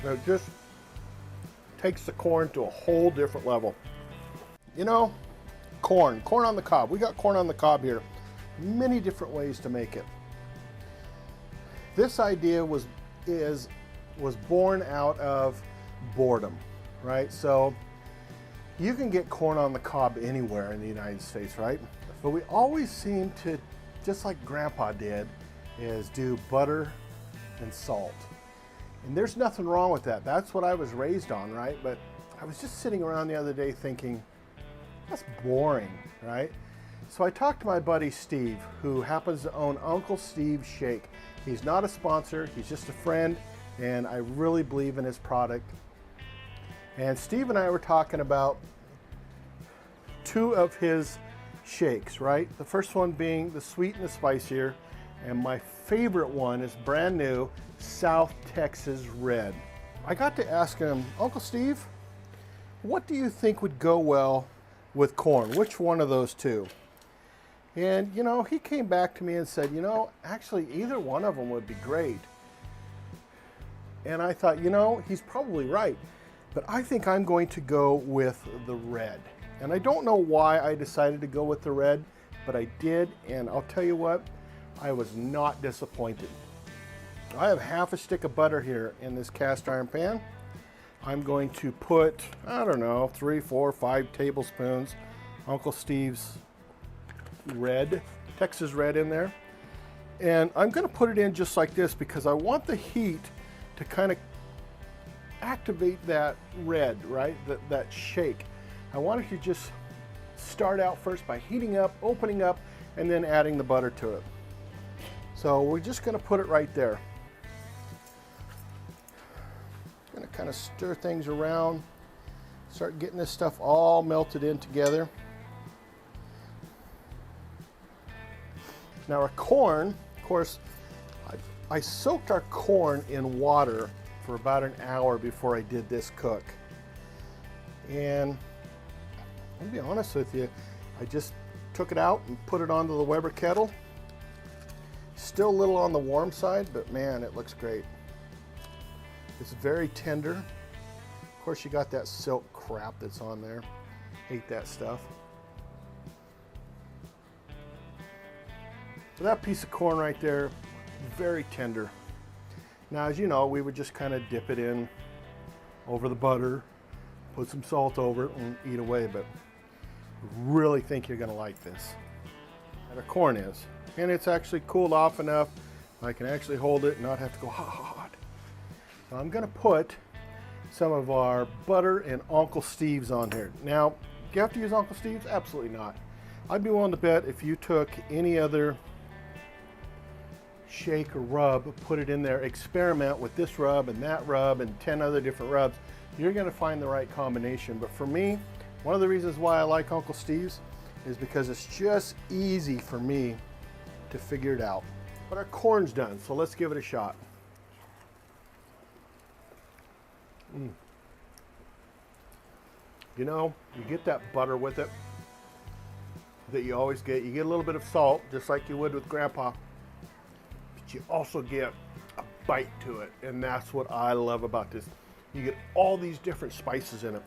It just takes the corn to a whole different level. You know, corn on the cob. We got corn on the cob here. Many different ways to make it. This idea was born out of boredom, right? So you can get corn on the cob anywhere in the United States, right? But we always seem to, just like Grandpa did, is do butter and salt. And there's nothing wrong with that. That's what I was raised on, right? But I was just sitting around the other day thinking, that's boring, right? So I talked to my buddy Steve, who happens to own Uncle Steve's Shake. He's not a sponsor, he's just a friend, and I really believe in his product. And Steve and I were talking about two of his shakes, right? The first one being the sweet and the spicier, and my favorite one is brand new, South Texas Red. I got to ask him, Uncle Steve, what do you think would go well with corn? Which one of those two? And you know, he came back to me and said, you know, actually either one of them would be great. And I thought, you know, he's probably right, but I think I'm going to go with the red. And I don't know why I decided to go with the red, but I did, and I'll tell you what, I was not disappointed. I have half a stick of butter here in this cast iron pan. I'm going to put, I don't know, 3, 4, 5 tablespoons Uncle Steve's red, Texas Red in there. And I'm going to put it in just like this because I want the heat to kind of activate that red, right? That shake. I want it to just start out first by heating up, opening up, and then adding the butter to it. So we're just going to put it right there. Going to kind of stir things around, start getting this stuff all melted in together. Now our corn, of course, I soaked our corn in water for about an hour before I did this cook. And I'll be honest with you, I just took it out and put it onto the Weber kettle. Still a little on the warm side, but man, it looks great. It's very tender. Of course, you got that silk crap that's on there. Hate that stuff. So that piece of corn right there, very tender. Now, as you know, we would just kind of dip it in over the butter, put some salt over it, and eat away, but I really think you're gonna like this. And our corn is. And it's actually cooled off enough I can actually hold it and not have to go hot. So I'm gonna put some of our butter and Uncle Steve's on here. Now, do you have to use Uncle Steve's? Absolutely not. I'd be willing to bet if you took any other shake or rub, put it in there, experiment with this rub and that rub and 10 other different rubs, you're gonna find the right combination. But for me, one of the reasons why I like Uncle Steve's is because it's just easy for me to figure it out. But our corn's done, so let's give it a shot. You know, you get that butter with it that you always get. You get a little bit of salt, just like you would with Grandpa, but you also get a bite to it, and that's what I love about this. You get all these different spices in it.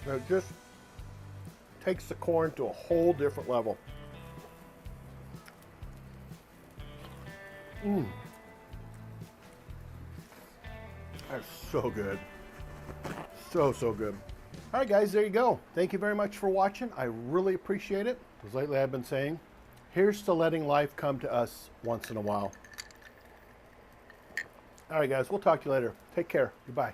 Now it just takes the corn to a whole different level. That's so good. So good. All right, guys, there you go. Thank you very much for watching. I really appreciate it. As lately I've been saying, here's to letting life come to us once in a while. All right, guys, we'll talk to you later. Take care. Goodbye.